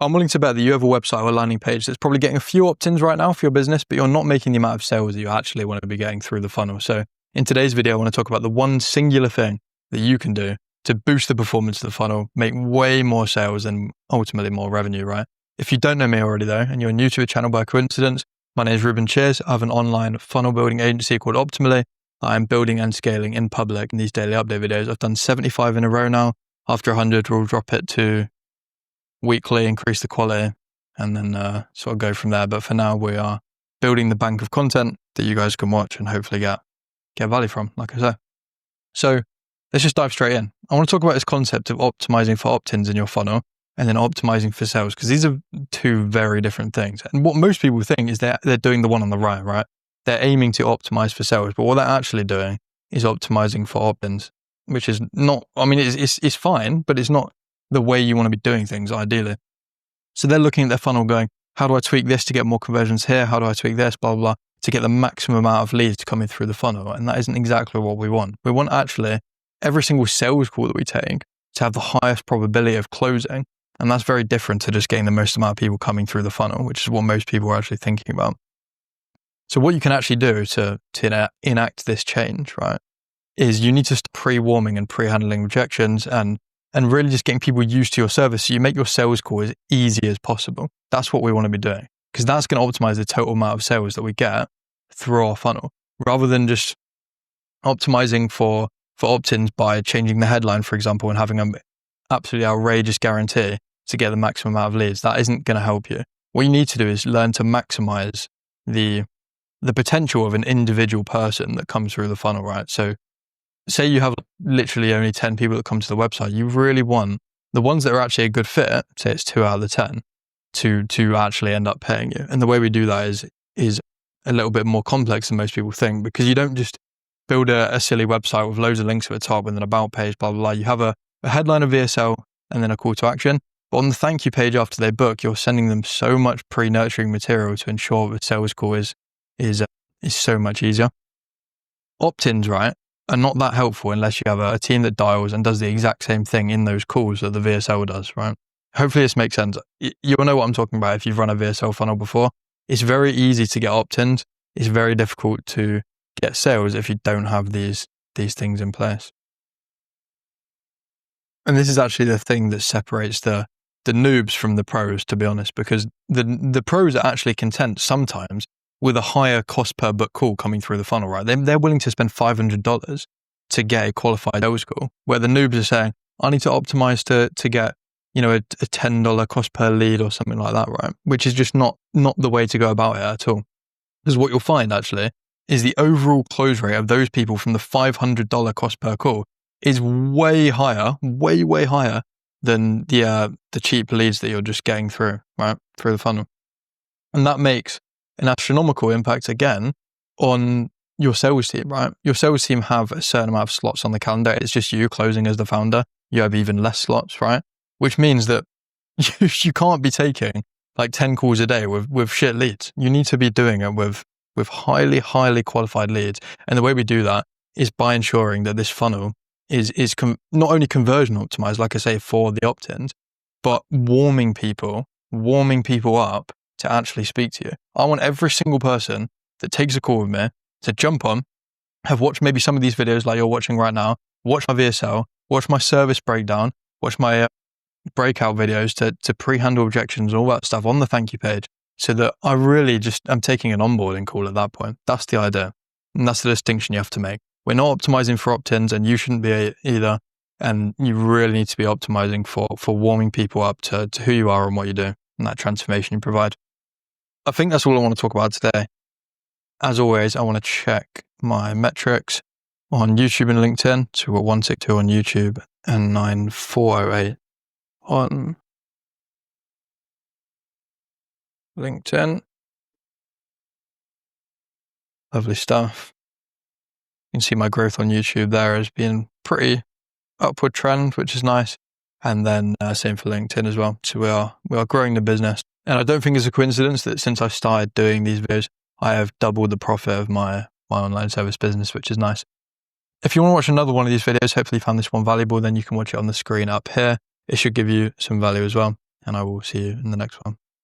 I'm willing to bet that you have a website or a landing page that's probably getting a few opt-ins right now for your business, but you're not making the amount of sales that you actually want to be getting through the funnel. So in today's video, I want to talk about the one singular thing that you can do to boost the performance of the funnel, make way more sales and ultimately more revenue, right? If you don't know me already though, and you're new to the channel by coincidence, my name is Reuben Shears. I have an online funnel building agency called Optimally. I'm building and scaling in public in these daily update videos. I've done 75 in a row now. After 100, we'll drop it to weekly, increase the quality, and then sort of go from there. But for now, we are building the bank of content that you guys can watch and hopefully get value from, like I said. So let's just dive straight in. I want to talk about this concept of optimizing for opt-ins in your funnel and then optimizing for sales, because these are two very different things. And what most people think is they're doing the one on the right? They're aiming to optimize for sales, but what they're actually doing is optimizing for opt-ins, which is not, I mean, it's fine, but it's not the way you want to be doing things ideally. So they're looking at their funnel going, how do I tweak this to get more conversions here? How do I tweak this, blah, blah, blah, to get the maximum amount of leads coming through the funnel? And that isn't exactly what we want. We want actually every single sales call that we take to have the highest probability of closing. And that's very different to just getting the most amount of people coming through the funnel, which is what most people are actually thinking about. So what you can actually do to enact this change, right, is you need to start pre-warming and pre-handling rejections and really just getting people used to your service so you make your sales call as easy as possible. That's what we want to be doing, because that's going to optimize the total amount of sales that we get through our funnel, rather than just optimizing for opt-ins by changing the headline, for example, and having an absolutely outrageous guarantee to get the maximum amount of leads. That isn't going to help you. What you need to do is learn to maximize the potential of an individual person that comes through the funnel, right? So say you have literally only 10 people that come to the website, you really want the ones that are actually a good fit, say it's 2 out of the 10, to actually end up paying you. And the way we do that is a little bit more complex than most people think, because you don't just build a silly website with loads of links at the top and an about page, blah, blah, blah. You have a headline of VSL and then a call to action. But on the thank you page after they book, you're sending them so much pre-nurturing material to ensure the sales call is so much easier. Opt-ins, right, are not that helpful unless you have a team that dials and does the exact same thing in those calls that the VSL does, right? Hopefully this makes sense. You'll know what I'm talking about if you've run a VSL funnel before. It's very easy to get opt-ins. It's very difficult to get sales if you don't have these things in place. And this is actually the thing that separates the noobs from the pros, to be honest, because the pros are actually content sometimes with a higher cost per book call coming through the funnel, right? They're willing to spend $500 to get a qualified sales call, where the noobs are saying, I need to optimize to get, a $10 cost per lead or something like that, right? Which is just not the way to go about it at all. Because what you'll find actually is the overall close rate of those people from the $500 cost per call is way higher, way higher than the cheap leads that you're just getting through, right? Through the funnel. And that makes an astronomical impact again on your sales team, right? Your sales team have a certain amount of slots on the calendar. It's just you closing as the founder. You have even less slots, right? Which means that you can't be taking like 10 calls a day with shit leads. You need to be doing it with highly qualified leads. And the way we do that is by ensuring that this funnel is not only conversion optimized, like I say, for the opt-ins, but warming people up to actually speak to you. I want every single person that takes a call with me to jump on, have watched maybe some of these videos like you're watching right now, watch my VSL, watch my service breakdown, watch my breakout videos to pre-handle objections, all that stuff on the thank you page, so that I'm taking an onboarding call at that point. That's the idea. And that's the distinction you have to make. We're not optimizing for opt-ins, and you shouldn't be either. And you really need to be optimizing for warming people up to who you are and what you do and that transformation you provide. I think that's all I want to talk about today. As always, I want to check my metrics on YouTube and LinkedIn. So we're 162 on YouTube and 9408 on LinkedIn. Lovely stuff. You can see my growth on YouTube there has been pretty upward trend, which is nice. And then same for LinkedIn as well. So we are growing the business. And I don't think it's a coincidence that since I started doing these videos, I have doubled the profit of my online service business, which is nice. If you want to watch another one of these videos, hopefully you found this one valuable, then you can watch it on the screen up here. It should give you some value as well. and I will see you in the next one.